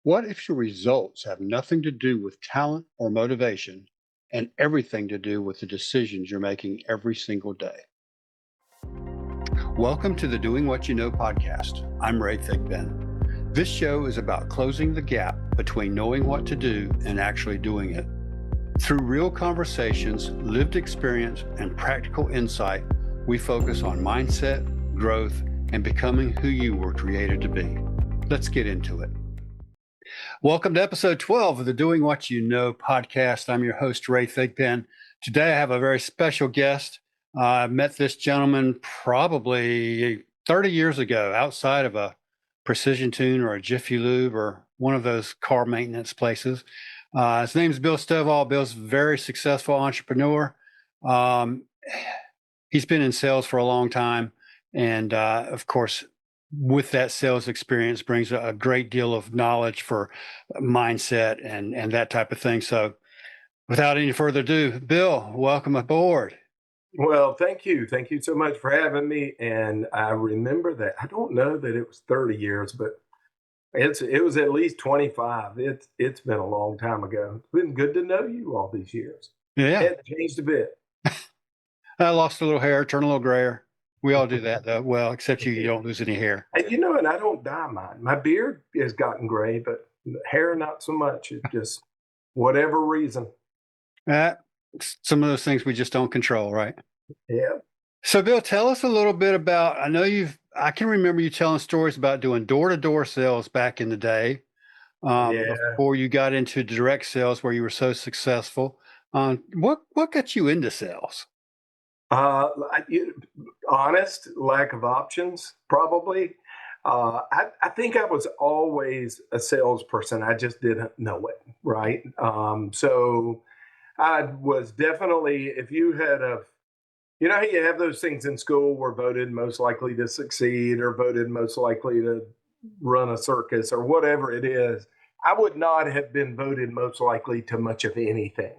What if your results have nothing to do with talent or motivation and everything to do with the decisions you're making every single day? Welcome to the Doing What You Know podcast. I'm Ray Thigpen. This show is about closing the gap between knowing what to do and actually doing it. Through real conversations, lived experience, and practical insight, we focus on mindset, growth, and becoming who you were created to be. Let's get into it. Welcome to episode 12 of the Doing What You Know podcast. I'm your host, Ray Thigpen. Today, I have a very special guest. I met this gentleman probably 30 years ago outside of a Precision Tune or a Jiffy Lube or one of those car maintenance places. His name is Bill Stovall. Bill's a very successful entrepreneur. He's been in sales for a long time. And of course, with that sales experience brings a great deal of knowledge for mindset and that type of thing. So without any further ado, Bill, welcome aboard. Well, thank you. Thank you so much for having me. And I remember that. I don't know that it was 30 years, but it was at least 25. It's been a long time ago. It's been good to know you all these years. Yeah. It changed a bit. I lost a little hair, turned a little grayer. We all do that, though. Well, except you don't lose any hair. And I don't dye mine. My beard has gotten gray, but hair not so much. It's just whatever reason. Some of those things we just don't control, right? Yeah. So, Bill, tell us a little bit about, I can remember you telling stories about doing door-to-door sales back in the day, before you got into direct sales where you were so successful. What got you into sales? Honest lack of options, probably. I think I was always a salesperson. I just didn't know it, right? So I was definitely, if you had how you have those things in school were voted most likely to succeed or voted most likely to run a circus or whatever it is. I would not have been voted most likely to much of anything.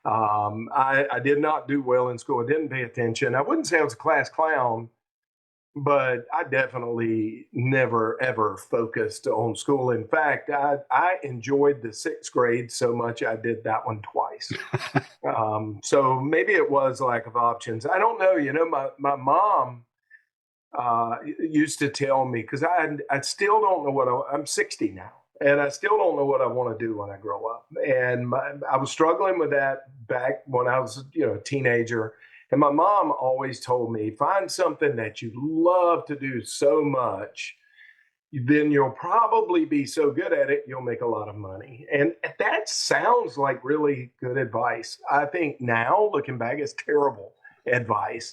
I did not do well in school. I didn't pay attention. I wouldn't say I was a class clown, but I definitely never, ever focused on school. In fact, I enjoyed the sixth grade so much I did that one twice. So maybe it was lack of options. I don't know. My mom used to tell me, because I still don't know I'm 60 now. And I still don't know what I want to do when I grow up. And I was struggling with that back when I was, a teenager. And my mom always told me, find something that you love to do so much, then you'll probably be so good at it, you'll make a lot of money. And that sounds like really good advice. I think now, looking back, it's terrible advice.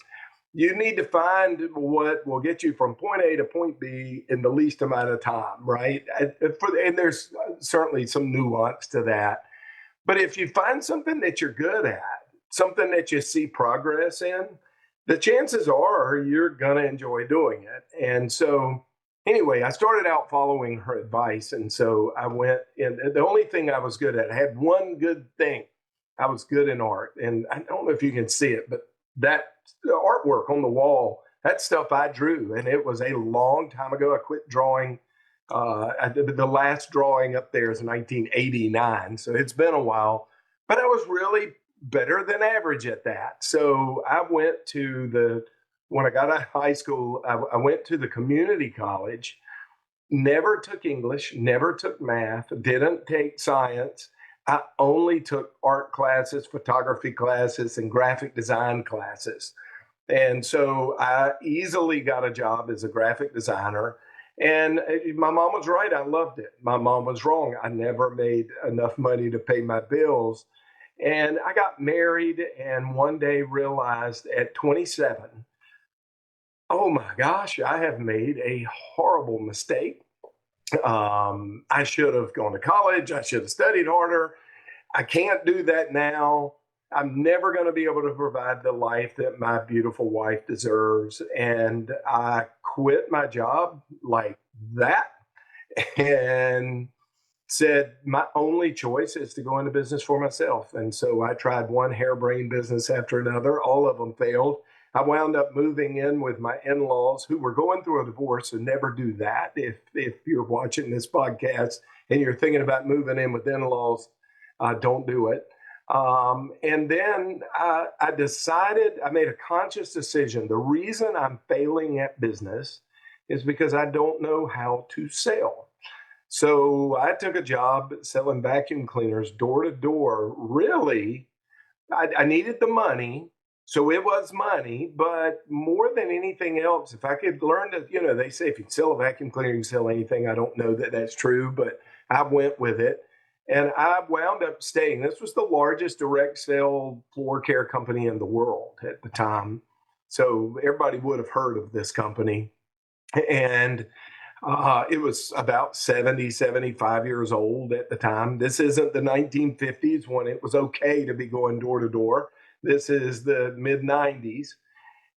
You need to find what will get you from point A to point B in the least amount of time, right? And there's certainly some nuance to that. But if you find something that you're good at, something that you see progress in, the chances are you're going to enjoy doing it. And so anyway, I started out following her advice. And so I went, and the only thing I was good at, I had one good thing. I was good in art. And I don't know if you can see it, but that artwork on the wall, that stuff I drew. And it was a long time ago. I quit drawing. I did the last drawing up there is 1989. So it's been a while, but I was really better than average at that. So I went when I got out of high school, I went to the community college, never took English, never took math, didn't take science. I only took art classes, photography classes, and graphic design classes. And so I easily got a job as a graphic designer. And my mom was right. I loved it. My mom was wrong. I never made enough money to pay my bills. And I got married and one day realized at 27, oh my gosh, I have made a horrible mistake. I should have gone to college. I should have studied harder. I can't do that now. I'm never going to be able to provide the life that my beautiful wife deserves. And I quit my job like that and said, my only choice is to go into business for myself. And so I tried one harebrained business after another. All of them failed. I wound up moving in with my in-laws who were going through a divorce. So never do that. If you're watching this podcast and you're thinking about moving in with in-laws, don't do it. And then I decided, I made a conscious decision. The reason I'm failing at business is because I don't know how to sell. So I took a job selling vacuum cleaners door to door. Really, I needed the money. So it was money, but more than anything else, if I could learn to, they say if you sell a vacuum cleaner, you can sell anything. I don't know that that's true, but I went with it. And I wound up staying. This was the largest direct sale floor care company in the world at the time. So everybody would have heard of this company. And it was about 70, 75 years old at the time. This isn't the 1950s when it was okay to be going door to door. This is the mid 90s.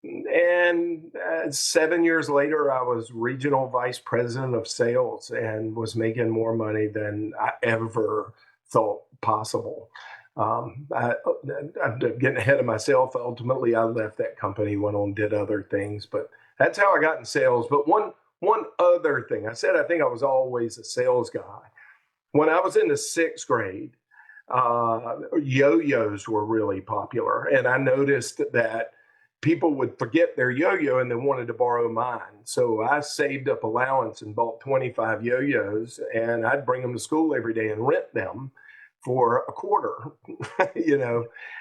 And 7 years later, I was regional vice president of sales and was making more money than I ever thought possible. I'm getting ahead of myself. Ultimately, I left that company, went on, did other things, but that's how I got in sales. But one other thing, I said I think I was always a sales guy. When I was in the sixth grade, yo-yos were really popular, and I noticed that people would forget their yo-yo and then wanted to borrow mine. So I saved up allowance and bought 25 yo-yos, and I'd bring them to school every day and rent them for a quarter.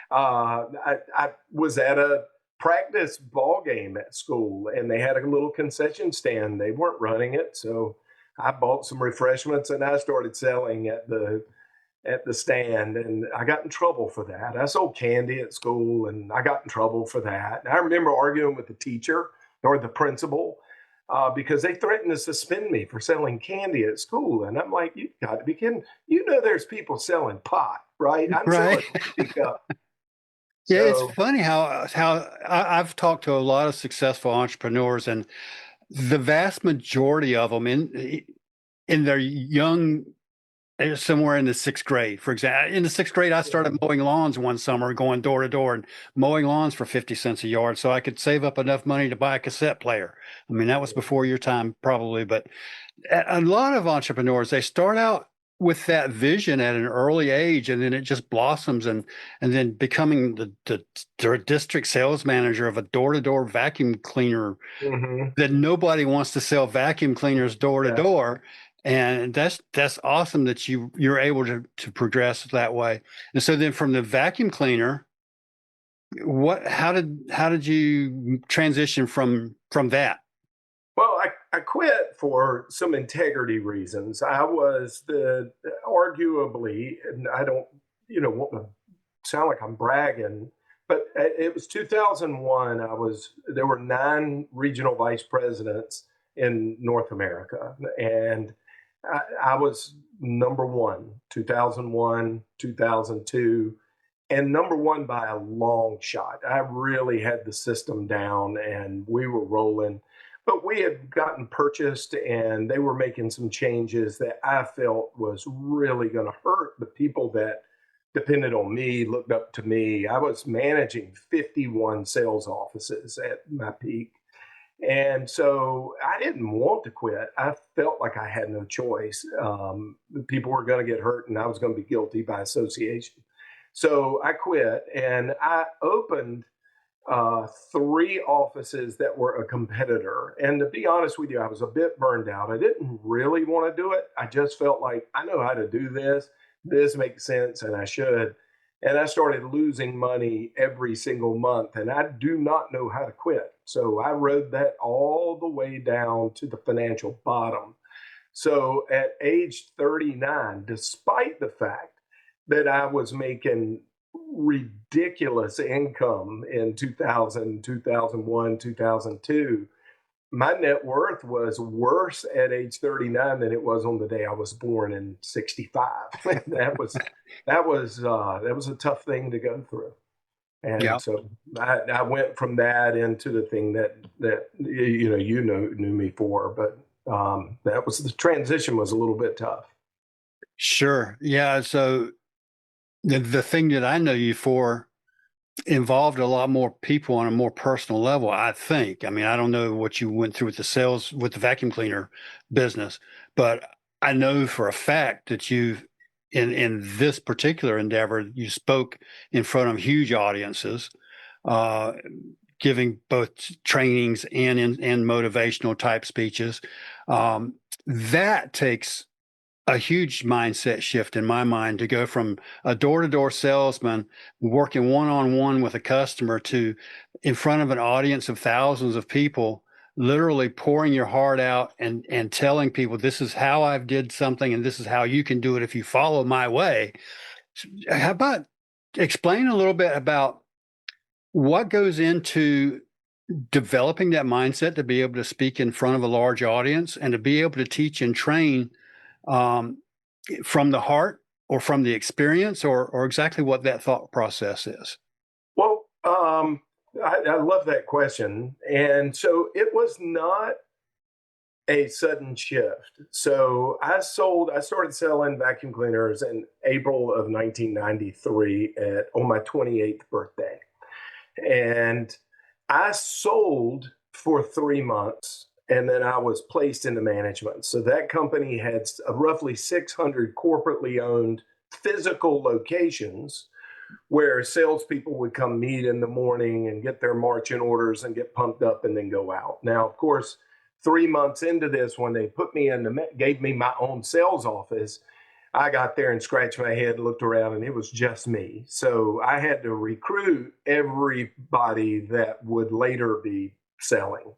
I was at a practice ball game at school, and they had a little concession stand. They weren't running it, so I bought some refreshments and I started selling at the stand, and I got in trouble for that. I sold candy at school and I got in trouble for that. And I remember arguing with the teacher or the principal because they threatened to suspend me for selling candy at school. And I'm like, you got to be kidding. There's people selling pot, right? I'm Right. selling coffee cup. Yeah, it's So, funny how I've talked to a lot of successful entrepreneurs, and the vast majority of them in their young, somewhere in the sixth grade, for example. In the sixth grade, I started mowing lawns one summer, going door to door and mowing lawns for 50 cents a yard, so I could save up enough money to buy a cassette player. I mean, that was before your time, probably, but a lot of entrepreneurs, they start out with that vision at an early age, and then it just blossoms, and then becoming the district sales manager of a door-to-door vacuum cleaner mhm, that nobody wants to sell vacuum cleaners door to yeah. door. And that's awesome that you're able to progress that way. And so then from the vacuum cleaner, how did you transition from that? Well, I quit for some integrity reasons. I was arguably, and I don't, want to sound like I'm bragging, but it was 2001. There were 9 regional vice presidents in North America, and I was number one, 2001, 2002, and number one by a long shot. I really had the system down and we were rolling. But we had gotten purchased and they were making some changes that I felt was really going to hurt the people that depended on me, looked up to me. I was managing 51 sales offices at my peak. And so I didn't want to quit. I felt like I had no choice. People were going to get hurt and I was going to be guilty by association. So I quit and I opened 3 offices that were a competitor. And to be honest with you, I was a bit burned out. I didn't really want to do it. I just felt like I know how to do this. This makes sense and I should. And I started losing money every single month. And I do not know how to quit. So I rode that all the way down to the financial bottom. So at age 39, despite the fact that I was making ridiculous income in 2000, 2001, 2002, my net worth was worse at age 39 than it was on the day I was born in 65. That was a tough thing to go through. Yeah, And so I went from that into the thing that knew me for, but that was the transition was a little bit tough. sure. Yeah. So the thing that I know you for involved a lot more people on a more personal level, I think. I mean, I don't know what you went through with the sales with the vacuum cleaner business, but I know for a fact that in this particular endeavor, you spoke in front of huge audiences, uh, giving both trainings and motivational type speeches. That takes a huge mindset shift in my mind to go from a door-to-door salesman working one-on-one with a customer to in front of an audience of thousands of people, literally pouring your heart out and telling people this is how I've did something and this is how you can do it if you follow my way. How about explain a little bit about what goes into developing that mindset to be able to speak in front of a large audience and to be able to teach and train um, from the heart or from the experience or exactly what that thought process is? Well, I love that question. And so it was not a sudden shift. So I started selling vacuum cleaners in April of 1993 on my 28th birthday. And I sold for 3 months and then I was placed into management. So that company had roughly 600 corporately owned physical locations where salespeople would come meet in the morning and get their marching orders and get pumped up and then go out. Now, of course, 3 months into this, when they gave me my own sales office, I got there and scratched my head, looked around, and it was just me. So I had to recruit everybody that would later be selling.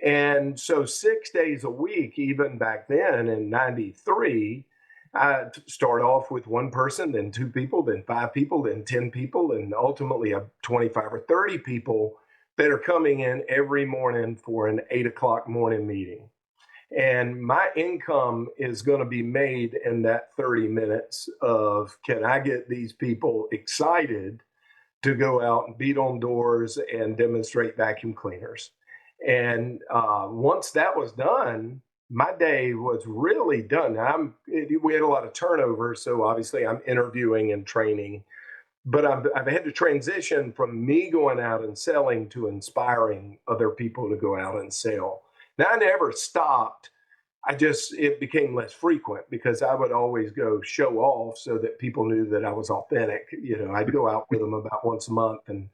And so 6 days a week, even back then in 93, I start off with one person, then two people, then five people, then 10 people, and ultimately 25 or 30 people that are coming in every morning for an 8 o'clock morning meeting. And my income is going to be made in that 30 minutes of can I get these people excited to go out and beat on doors and demonstrate vacuum cleaners. And once that was done, my day was really done. We had a lot of turnover, so obviously I'm interviewing and training, but I've had to transition from me going out and selling to inspiring other people to go out and sell. Now, I never stopped. It became less frequent because I would always go show off so that people knew that I was authentic. I'd go out with them about once a month and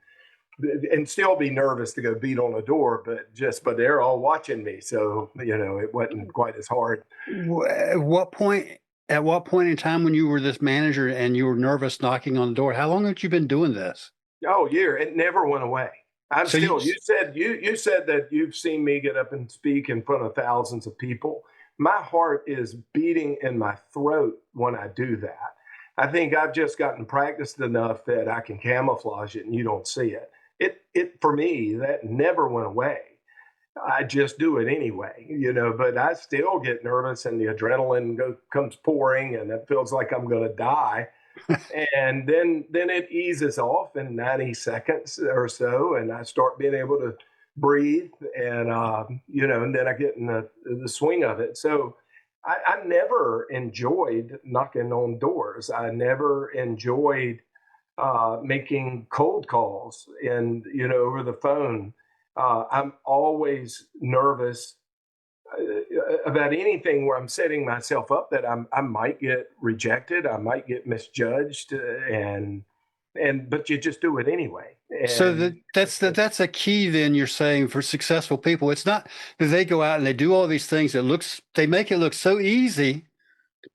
still be nervous to go beat on a door, but they're all watching me. So, it wasn't quite as hard. At what point in time when you were this manager and you were nervous knocking on the door, how long had you been doing this? Oh, yeah, it never went away. I'm So you, still, you said that you've seen me get up and speak in front of thousands of people. My heart is beating in my throat when I do that. I think I've just gotten practiced enough that I can camouflage it and you don't see it. For me, that never went away. I just do it anyway, but I still get nervous and the adrenaline comes pouring and it feels like I'm going to die. And then it eases off in 90 seconds or so, and I start being able to breathe, and and then I get in the swing of it. So I never enjoyed knocking on doors. I never enjoyed making cold calls and over the phone. I'm always nervous about anything where I'm setting myself up that I might get rejected, I might get misjudged, but you just do it anyway. so And that's a key then you're saying for successful people. It's not that they go out and they do all these things they make it look so easy,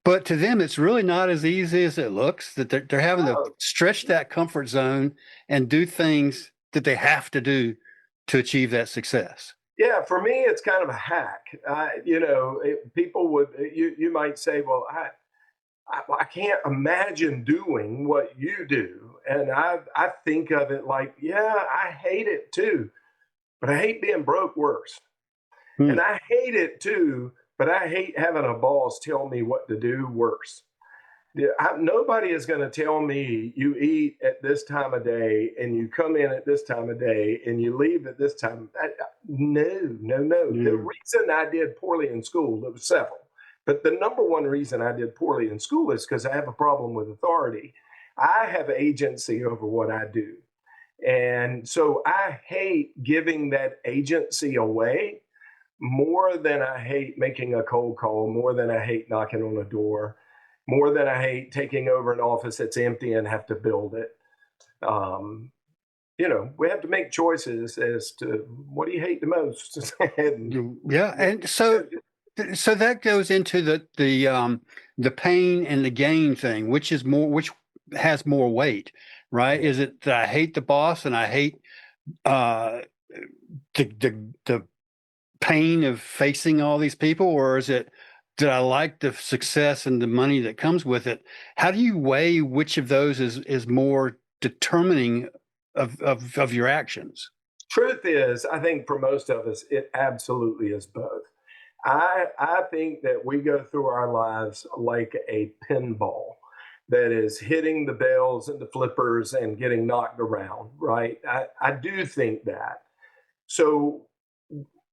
but to them it's really not as easy as it looks, that they're having to oh, stretch that comfort zone and do things that they have to do to achieve that success. yeah, for me, it's kind of a hack. People would you might say, well, I can't imagine doing what you do, and I think of it like, yeah, I hate it too, but I hate being broke worse. Hmm. And I hate it too, but I hate having a boss tell me what to do worse. Yeah, nobody is going to tell me you eat at this time of day and you come in at this time of day and you leave at this time. No, no, no. The Hmm. reason I did poorly in school, there was several, but the number one reason I did poorly in school is because I have a problem with authority. I have agency over what I do. And so I hate giving that agency away more than I hate making a cold call, more than I hate knocking on a door, more than I hate taking over an office that's empty and have to build it. Um, we have to make choices as to what do you hate the most. And Yeah, and so that goes into the pain and the gain thing, which has more weight, right? Is it that I hate the boss and I hate uh the pain of facing all these people, or is it that I like the success and the money that comes with it? How do you weigh which of those is more determining of your actions? truth is, I think for most of us, it absolutely is both. I think that we go through our lives like a pinball that is hitting the bells and the flippers and getting knocked around, right? I do think that. So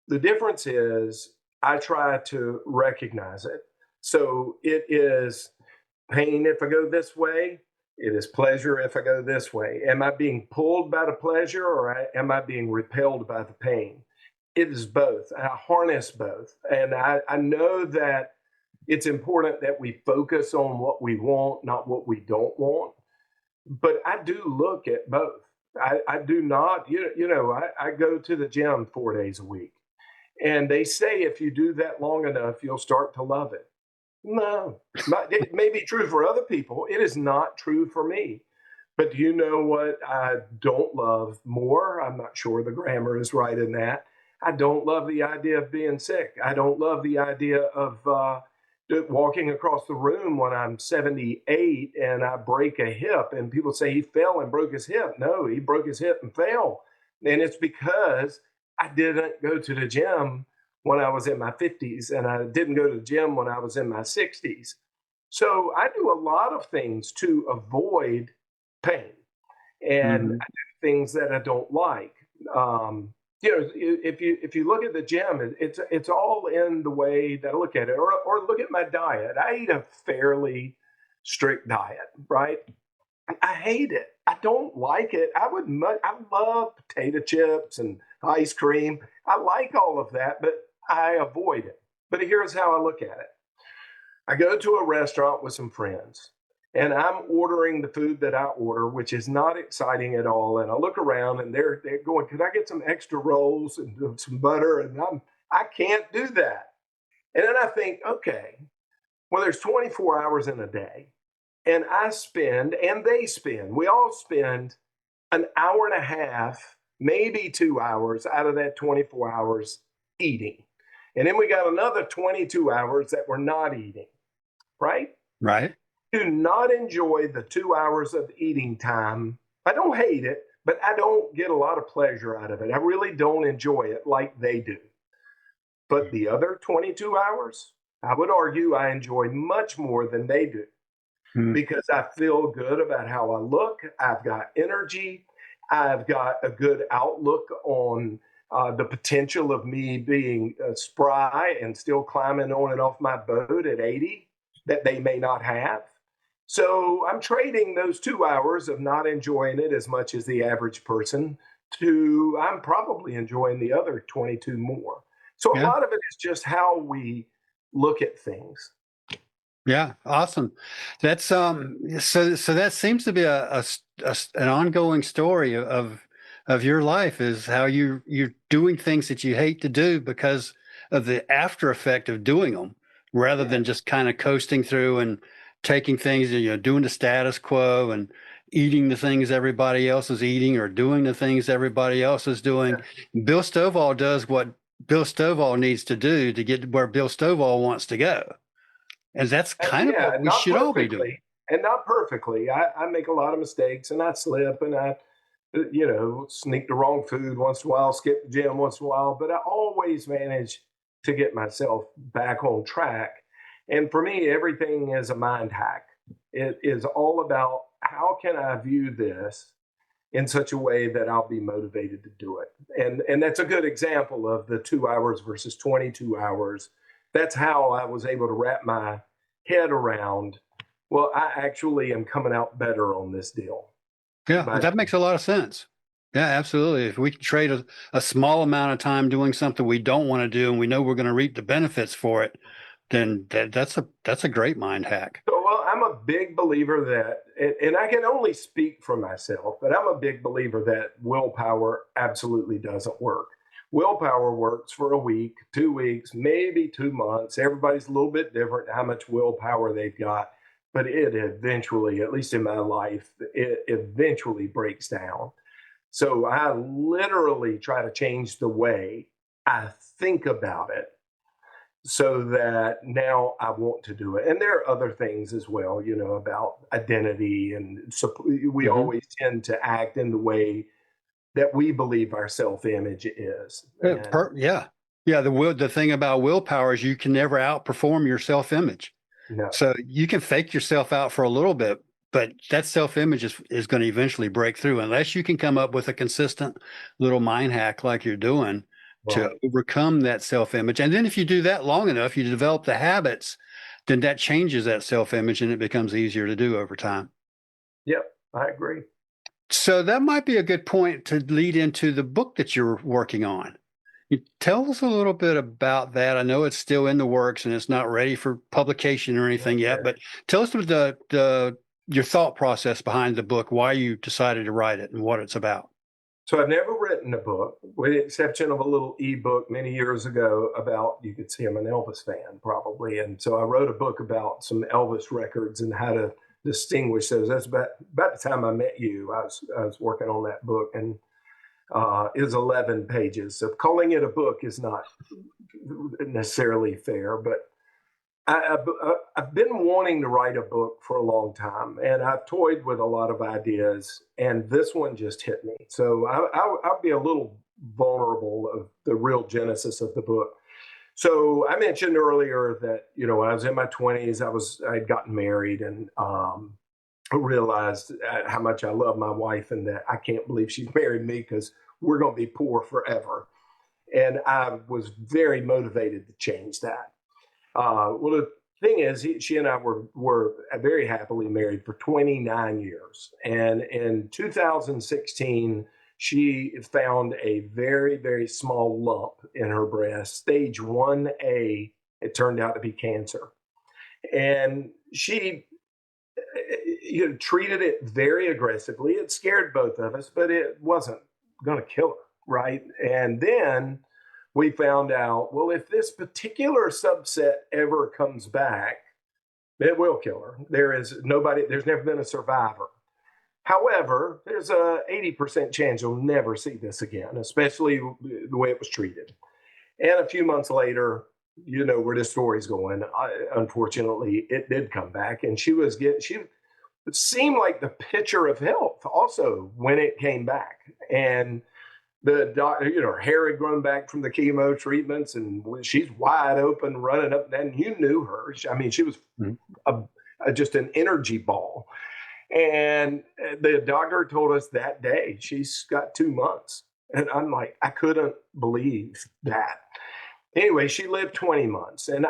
the difference is I try to recognize it. So it is pain if I go this way. It is pleasure if I go this way. Am I being pulled by the pleasure or am I being repelled by the pain? It is both. I harness both. And I know that it's important that we focus on what we want, not what we don't want. But I do look at both. I do not, I go to the gym 4 days a week. And they say if you do that long enough, you'll start to love it. No, it may be true for other people. It is not true for me. But do you know what I don't love more? I'm not sure the grammar is right in that. I don't love the idea of being sick. I don't love the idea of walking across the room when I'm 78 and I break a hip and people say he fell and broke his hip. No, he broke his hip and fell. And it's because I didn't go to the gym when I was in my 50s and I didn't go to the gym when I was in my 60s. So I do a lot of things to avoid pain and Mhm. I do things that I don't like. If you look at the gym, it's all in the way that I look at it, or look at my diet. I eat a fairly strict diet, right? I hate it. I don't like it. I love potato chips and ice cream. I like all of that, but I avoid it. But here's how I look at it. I go to a restaurant with some friends and I'm ordering the food that I order, which is not exciting at all. And I look around and they're going, could I get some extra rolls and some butter? And I can't do that. And then I think, okay, well, there's 24 hours in a day. And I spend, and they spend, we all spend an hour and a half, maybe 2 hours out of that 24 hours eating. And then we got another 22 hours that we're not eating, right? Right. Do not enjoy the 2 hours of eating time. I don't hate it, but I don't get a lot of pleasure out of it. I really don't enjoy it like they do. But the other 22 hours, I would argue I enjoy much more than they do Mhm. because I feel good about how I look. I've got energy. I've got a good outlook on the potential of me being spry and still climbing on and off my boat at 80 that they may not have. So I'm trading those 2 hours of not enjoying it as much as the average person to I'm probably enjoying the other 22 more. So a Yeah. lot of it is just how we look at things. Yeah, awesome. That's so that seems to be an ongoing story of your life is how you're doing things that you hate to do because of the after effect of doing them rather Yeah. than just kind of coasting through and taking things and doing the status quo and eating the things everybody else is eating or doing the things everybody else is doing. Bill Stovall does what Bill Stovall needs to do to get where Bill Stovall wants to go. And that's kind of Yeah, what we not should all be doing. perfectly, and not perfectly. I make a lot of mistakes, and I slip, and I sneak the wrong food once in a while, skip the gym once in a while, but I always manage to get myself back on track. And for me, everything is a mind hack. It is all about how can I view this in such a way that I'll be motivated to do it. And that's a good example of the 2 hours versus 22 hours. That's how I was able to wrap my head around, well, I actually am coming out better on this deal. Yeah, But that makes a lot of sense. Yeah, absolutely. If we can trade a small amount of time doing something we don't want to do and we know we're going to reap the benefits for it, then that's a great mind hack. So, well, I'm a big believer that, and I can only speak for myself, but I'm a big believer that willpower absolutely doesn't work. Willpower works for a week, 2 weeks, maybe 2 months. Everybody's a little bit different how much willpower they've got, but it eventually, at least in my life, it eventually breaks down. So I literally try to change the way I think about it so that now I want to do it. And there are other things as well, about identity. And so we Hmm. always tend to act in the way that we believe our self image is. And Yeah. Yeah. The thing about willpower is you can never outperform your self image. no, So you can fake yourself out for a little bit, but that self image is going to eventually break through unless you can come up with a consistent little mind hack like you're doing to right. overcome that self image. And then if you do that long enough, you develop the habits, then that changes that self image and it becomes easier to do over time. Yep, I agree. So that might be a good point to lead into the book that you're working on. You tell us a little bit about that. I know it's still in the works and it's not ready for publication or anything yet, but tell us the your thought process behind the book, why you decided to write it and what it's about. So I've never written a book, with the exception of a little ebook many years ago about, you could see I'm an Elvis fan probably. And so I wrote a book about some Elvis records and how to distinguish those. That's about the time I met you. I was working on that book, and it was 11 pages. So calling it a book is not necessarily fair, but I've been wanting to write a book for a long time, and I've toyed with a lot of ideas, and this one just hit me. So I'll be a little vulnerable of the real genesis of the book. So I mentioned earlier that when I was in my 20s, I'd gotten married, and realized how much I love my wife, and that I can't believe she's married me because we're going to be poor forever. And I was very motivated to change that. Well, the thing is, she and I were very happily married for 29 years, and in 2016, she found a very, very small lump in her breast, stage 1A. It turned out to be cancer, and she treated it very aggressively. It scared both of us, but it wasn't going to kill her, right? And then we found out, well, if this particular subset ever comes back, it will kill her. There's never been a survivor. However, there's a 80% chance you'll never see this again, especially the way it was treated. And a few months later, where this story's going. Unfortunately, it did come back, and she it seemed like the picture of health also when it came back. And the doctor, her hair had grown back from the chemo treatments, and she's wide open, running up. And you knew her. I mean, she was Mhm. a, just an energy ball. And the doctor told us that day she's got 2 months. And I'm like, I couldn't believe that. Anyway, she lived 20 months. And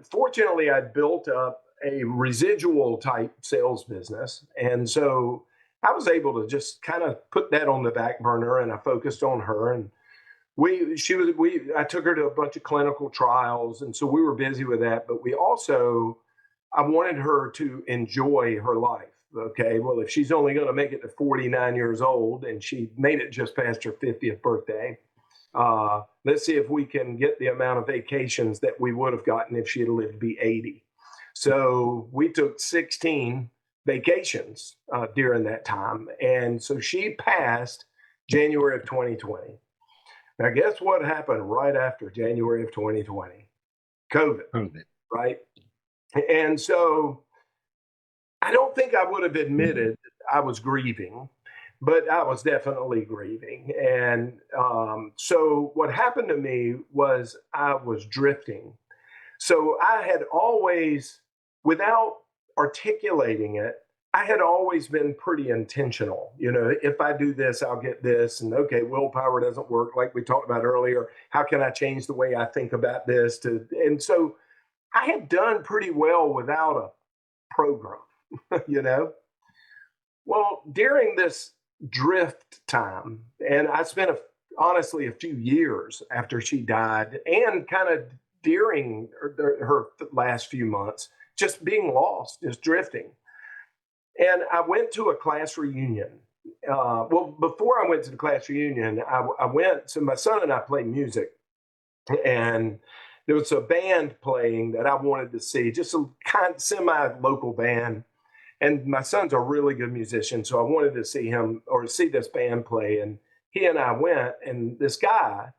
fortunately, I'd built up a residual type sales business. And so I was able to just kind of put that on the back burner, and I focused on her. And I took her to a bunch of clinical trials. And so we were busy with that. But I wanted her to enjoy her life. Okay. Well, if she's only going to make it to 49 years old, and she made it just past her 50th birthday, let's see if we can get the amount of vacations that we would have gotten if she had lived to be 80. So we took 16 vacations during that time. And so she passed January of 2020. Now, guess what happened right after January of 2020? COVID, Okay. right? And so I don't think I would have admitted I was grieving, but I was definitely grieving. And so what happened to me was I was drifting. So I had always, without articulating it, I had always been pretty intentional. If I do this, I'll get this. And okay, willpower doesn't work, like we talked about earlier. How can I change the way I think about this? And so I had done pretty well without a program, you know? Well, during drift time. And I spent, honestly, a few years after she died and kind of during her last few months, just being lost, just drifting. And I went to a class reunion. Well, before I went to the class reunion, I went, so my son and I play music, and there was a band playing that I wanted to see, just a kind semi-local band. And my son's a really good musician, so I wanted to see him or see this band play. And he and I went, and this guy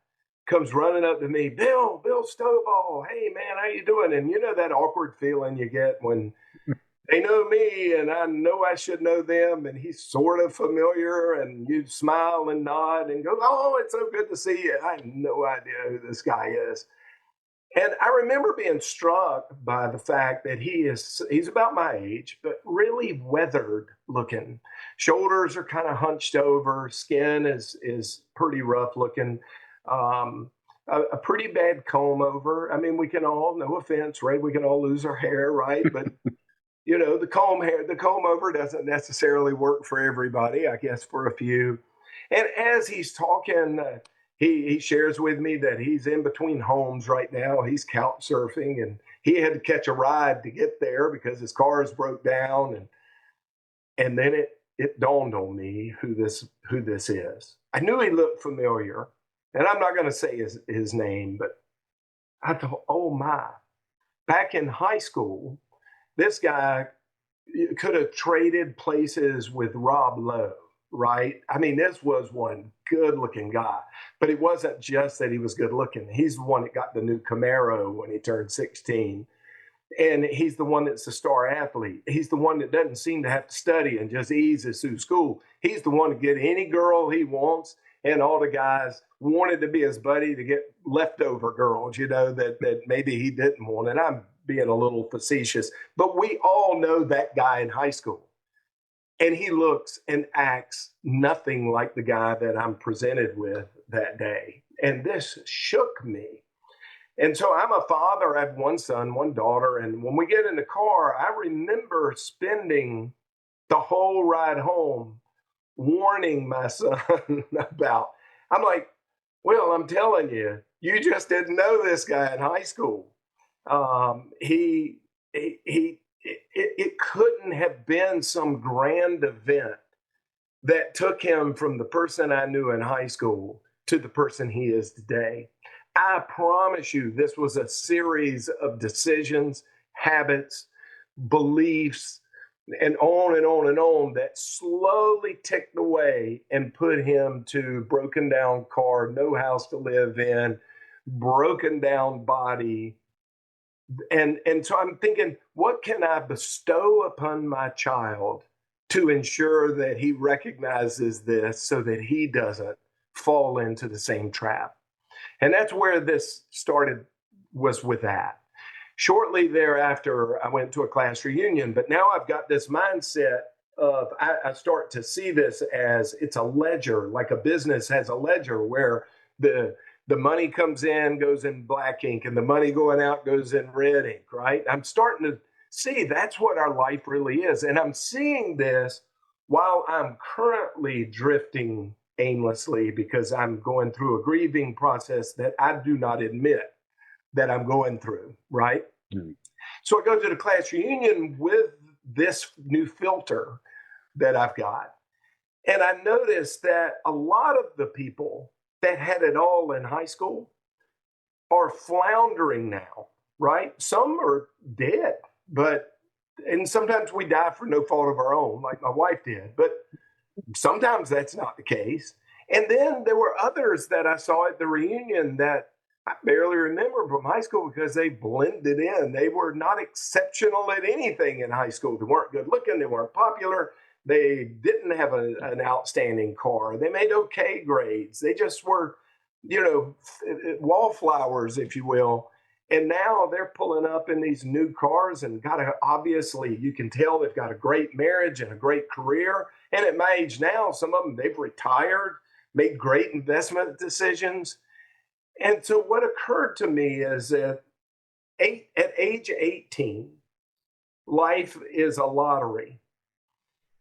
comes running up to me, Bill Stovall, hey man, how you doing? And you know that awkward feeling you get when they know me and I know I should know them, and he's sort of familiar, and you smile and nod and go, oh, it's so good to see you. I have no idea who this guy is. And I remember being struck by the fact that he's about my age, but really weathered looking. Shoulders are kind of hunched over, skin is pretty rough looking. A pretty bad comb over. I mean, we can all, no offense, right? We can all lose our hair, right? But the comb over doesn't necessarily work for everybody, I guess for a few. And as he's talking, he shares with me that he's in between homes right now. He's couch surfing, and he had to catch a ride to get there because his cars broke down. And then it dawned on me who this is. I knew he looked familiar, and I'm not going to say his name, but I thought, oh my, back in high school, this guy could have traded places with Rob Lowe, right? I mean, this was one good looking guy, but it wasn't just that he was good looking. He's the one that got the new Camaro when he turned 16. And he's the one that's a star athlete. He's the one that doesn't seem to have to study and just eases through school. He's the one to get any girl he wants. And all the guys wanted to be his buddy to get leftover girls, that maybe he didn't want. And I'm being a little facetious, but we all know that guy in high school. And he looks and acts nothing like the guy that I'm presented with that day. And this shook me. And so I'm a father. I have one son, one daughter. And when we get in the car, I remember spending the whole ride home warning my son about, I'm like, well, I'm telling you, you just didn't know this guy in high school. It couldn't have been some grand event that took him from the person I knew in high school to the person he is today. I promise you, this was a series of decisions, habits, beliefs, and on and on and on that slowly ticked away and put him to broken down car, no house to live in, broken down body. And so I'm thinking, what can I bestow upon my child to ensure that he recognizes this so that he doesn't fall into the same trap? And that's where this started, was with that. Shortly thereafter, I went to a class reunion, but now I've got this mindset of, I start to see this as it's a ledger, like a business has a ledger where the money comes in, goes in black ink, and the money going out goes in red ink, right? I'm starting to see that's what our life really is. And I'm seeing this while I'm currently drifting aimlessly because I'm going through a grieving process that I do not admit that I'm going through, right? Mm. So I go to the class reunion with this new filter that I've got. And I noticed that a lot of the people that had it all in high school are floundering now, right? Some are dead, and sometimes we die for no fault of our own, like my wife did, but sometimes that's not the case. And then there were others that I saw at the reunion that I barely remember from high school because they blended in. They were not exceptional at anything in high school. They weren't good looking. They weren't popular. They didn't have an outstanding car. They made okay grades. They just were, wallflowers, if you will. And now they're pulling up in these new cars and obviously, you can tell they've got a great marriage and a great career. And at my age now, some of them, they've retired, made great investment decisions. And so what occurred to me is that at age 18, life is a lottery.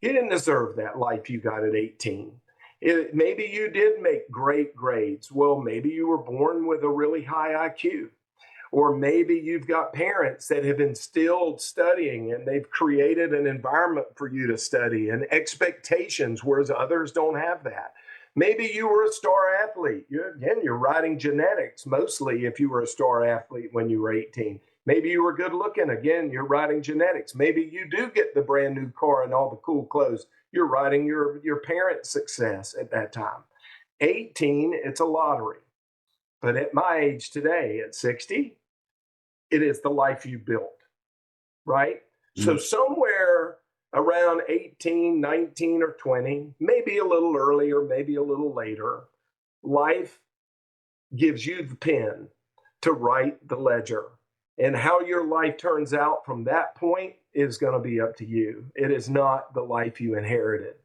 He didn't deserve that life you got at 18. Maybe you did make great grades. Well, maybe you were born with a really high IQ. Or maybe you've got parents that have instilled studying and they've created an environment for you to study and expectations, whereas others don't have that. Maybe you were a star athlete. You're writing genetics mostly if you were a star athlete when you were 18. Maybe you were good looking. Again, you're writing genetics. Maybe you do get the brand new car and all the cool clothes. You're writing your parents' success at that time. 18, it's a lottery. But at my age today, at 60, it is the life you built, right? Mm-hmm. So somewhere around 18, 19, or 20, maybe a little earlier, maybe a little later, life gives you the pen to write the ledger. And how your life turns out from that point is going to be up to you. It is not the life you inherited.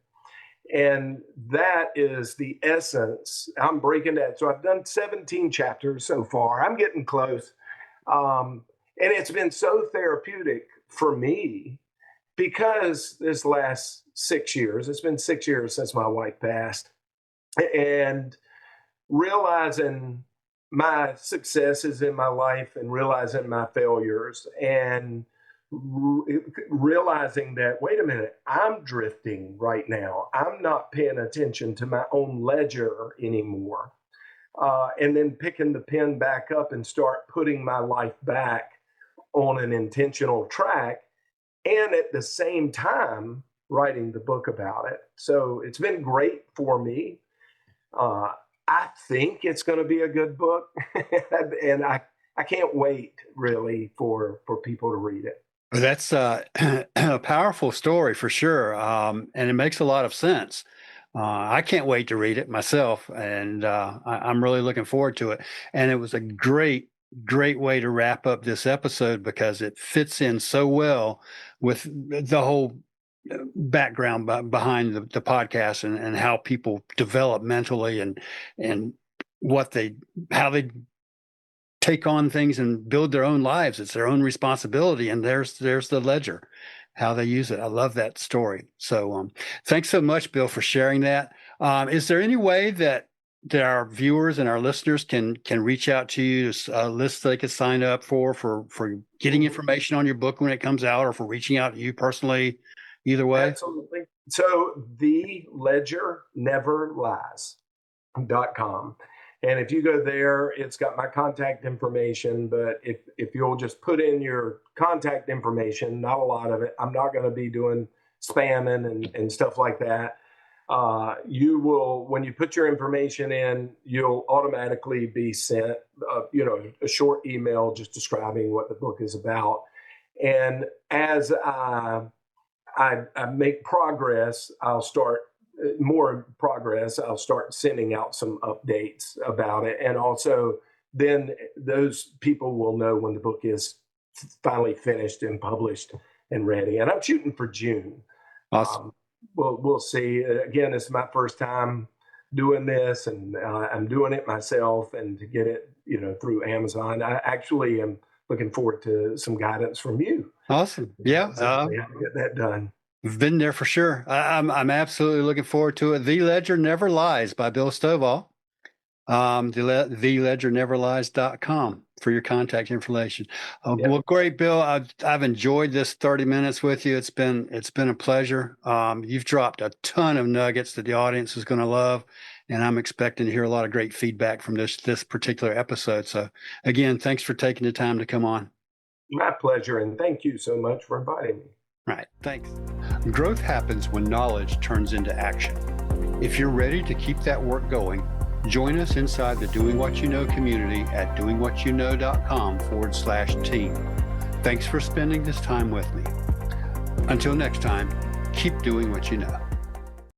And that is the essence. I'm breaking that. So I've done 17 chapters so far. I'm getting close. And it's been so therapeutic for me because this last 6 years, it's been 6 years since my wife passed, and realizing my successes in my life and realizing my failures and realizing that, wait a minute, I'm drifting right now. I'm not paying attention to my own ledger anymore. And then picking the pen back up and start putting my life back on an intentional track, and at the same time writing the book about it. So it's been great for me. I think it's going to be a good book, and I can't wait really for people to read it. That's a powerful story for sure, and it makes a lot of sense. I can't wait to read it myself, and I'm really looking forward to it. And it was a great way to wrap up this episode because it fits in so well with the whole background behind the podcast and how people develop mentally and how they take on things and build their own lives. It's their own responsibility, and there's the ledger, how they use it. I love that story. So thanks so much, Bill, for sharing that. Is there any way that our viewers and our listeners can reach out to you, a list they could sign up for getting information on your book when it comes out, or for reaching out to you personally? Either way? Absolutely. So theledgerneverlies.com. And if you go there, it's got my contact information. But if you'll just put in your contact information, not a lot of it, I'm not going to be doing spamming and stuff like that. You will, when you put your information in, you'll automatically be sent, a short email just describing what the book is about. And as I make progress, I'll start sending out some updates about it. And also then those people will know when the book is finally finished and published and ready. And I'm shooting for June. Awesome. We'll see. Again, it's my first time doing this, and I'm doing it myself, and to get it, through Amazon. I actually am looking forward to some guidance from you. Awesome. Yeah. Exactly how to get that done. We've been there for sure. I'm absolutely looking forward to it. The Ledger Never Lies by Bill Stovall. theledgerneverlies.com for your contact information. Yep. Well, great, Bill. I've enjoyed this 30 minutes with you. It's been a pleasure. You've dropped a ton of nuggets that the audience is going to love, and I'm expecting to hear a lot of great feedback from this particular episode. So again, thanks for taking the time to come on. My pleasure, and thank you so much for inviting me. Right. Thanks. Growth happens when knowledge turns into action. If you're ready to keep that work going, join us inside the Doing What You Know community at doingwhatyouknow.com/team. Thanks for spending this time with me. Until next time, keep doing what you know.